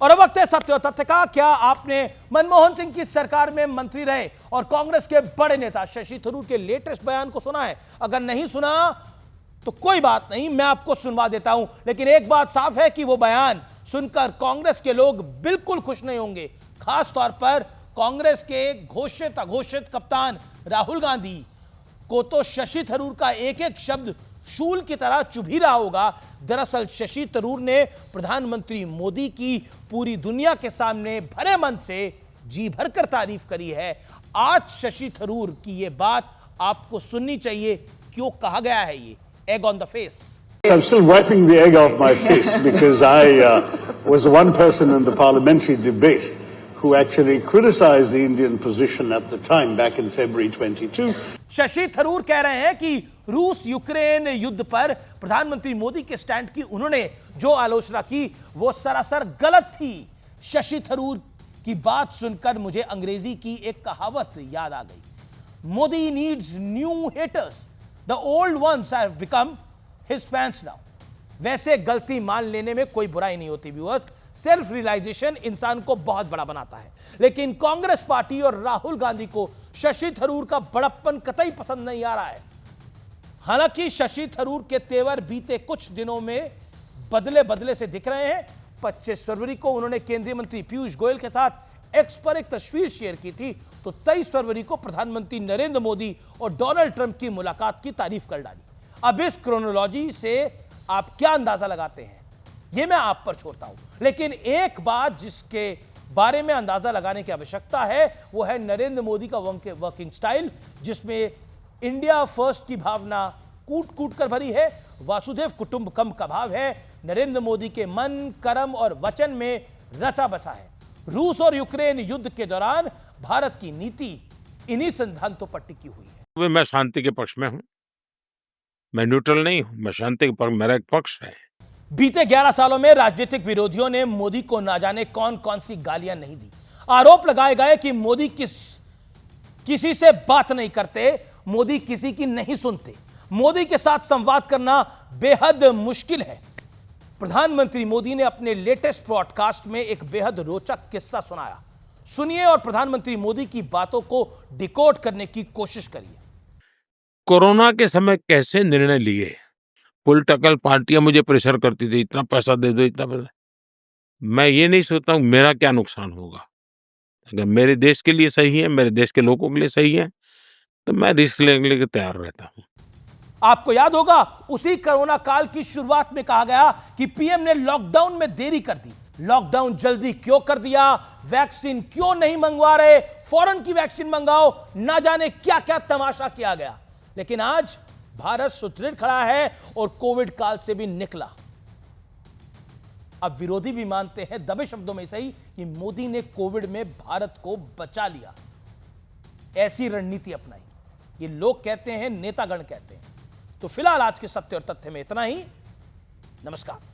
और अब वक्त है सत्य और तथ्य का। क्या आपने मनमोहन सिंह की सरकार में मंत्री रहे और कांग्रेस के बड़े नेता शशि थरूर के लेटेस्ट बयान को सुना है? अगर नहीं सुना तो कोई बात नहीं, मैं आपको सुनवा देता हूं। लेकिन एक बात साफ है कि वो बयान सुनकर कांग्रेस के लोग बिल्कुल खुश नहीं होंगे। खास तौर पर कांग्रेस के घोषित अघोषित कप्तान राहुल गांधी को तो शशि थरूर का एक एक शब्द शूल की तरह चुभ ही रहा होगा। दरअसल शशि थरूर ने प्रधानमंत्री मोदी की पूरी दुनिया के सामने भरे मन से जी भरकर तारीफ करी है। आज शशि थरूर की यह बात आपको सुननी चाहिए। क्यों कहा गया है ये egg on the face? I'm still wiping the egg off my face because I was the one person in the parliamentary debate who actually criticized the Indian position at the time back in February 22. Shashi Tharoor कह रहे हैं कि रूस Ukraine युद्ध पर प्रधानमंत्री मोदी के stand की उन्होंने जो आलोचना की वो सरासर गलत थी। शशि थरूर की बात सुनकर मुझे अंग्रेजी की एक कहावत याद आ गई, Modi needs new haters, the old ones have become his fans now. वैसे गलती मान लेने में कोई बुराई नहीं होती व्यूअर्स, सेल्फ रियलाइजेशन इंसान को बहुत बड़ा बनाता है। लेकिन कांग्रेस पार्टी और राहुल गांधी को शशि थरूर का बड़प्पन कतई पसंद नहीं आ रहा है। हालांकि शशि थरूर के तेवर बीते कुछ दिनों में बदले बदले से दिख रहे हैं। 25 फरवरी को उन्होंने केंद्रीय मंत्री पीयूष गोयल के साथ एक्स पर एक तस्वीर शेयर की थी, तो 23 फरवरी को प्रधानमंत्री नरेंद्र मोदी और डोनाल्ड ट्रंप की मुलाकात की तारीफ कर डाली। अब इस क्रोनोलॉजी से आप क्या अंदाजा लगाते हैं यह मैं आप पर छोड़ता हूं, लेकिन एक बात जिसके बारे में अंदाजा लगाने की आवश्यकता है वो है नरेंद्र मोदी का वर्किंग स्टाइल, जिसमें इंडिया फर्स्ट की भावना कूट कूट कर भरी है। वासुदेव कुटुंबकम का भाव है। नरेंद्र मोदी के मन, कर्म और वचन में रचा बसा है। रूस और यूक्रेन युद्ध के दौरान भारत की नीति इन्हीं सिद्धांतों पर टिकी हुई है। मैं शांति के पक्ष में हूं, मैं न्यूट्रल नहीं हूं, मैं शांति के पक्ष, मेरा एक पक्ष है। बीते 11 सालों में राजनीतिक विरोधियों ने मोदी को ना जाने कौन कौन सी गालियां नहीं दी। आरोप लगाए गए कि मोदी किसी से बात नहीं करते, मोदी किसी की नहीं सुनते, मोदी के साथ संवाद करना बेहद मुश्किल है। प्रधानमंत्री मोदी ने अपने लेटेस्ट पॉडकास्ट में एक बेहद रोचक किस्सा सुनाया। सुनिए और प्रधानमंत्री मोदी की बातों को डिकोड करने की कोशिश करिए। कोरोना के समय कैसे निर्णय लिए, पॉलिटिकल पार्टियां मुझे प्रेशर करती थी, इतना पैसा दे दो, इतना पैसा। मैं ये नहीं सोचता हूं मेरा क्या नुकसान होगा। अगर मेरे देश के लिए सही है, मेरे देश के लोगों के लिए सही है, तो मैं रिस्क लेने के लिए तैयार रहता हूं। आपको याद होगा उसी कोरोना काल की शुरुआत में कहा गया कि पीएम ने लॉकडाउन में देरी कर दी। लॉकडाउन जल्दी क्यों कर दिया, वैक्सीन क्यों नहीं मंगवा रहे, फौरन की वैक्सीन मंगाओ, ना जाने क्या क्या तमाशा किया गया। लेकिन आज भारत सुदृढ़ खड़ा है और कोविड काल से भी निकला। अब विरोधी भी मानते हैं, दबे शब्दों में सही, कि मोदी ने कोविड में भारत को बचा लिया, ऐसी रणनीति अपनाई। ये लोग कहते हैं, नेतागण कहते हैं। तो फिलहाल आज के सत्य और तथ्य में इतना ही। नमस्कार।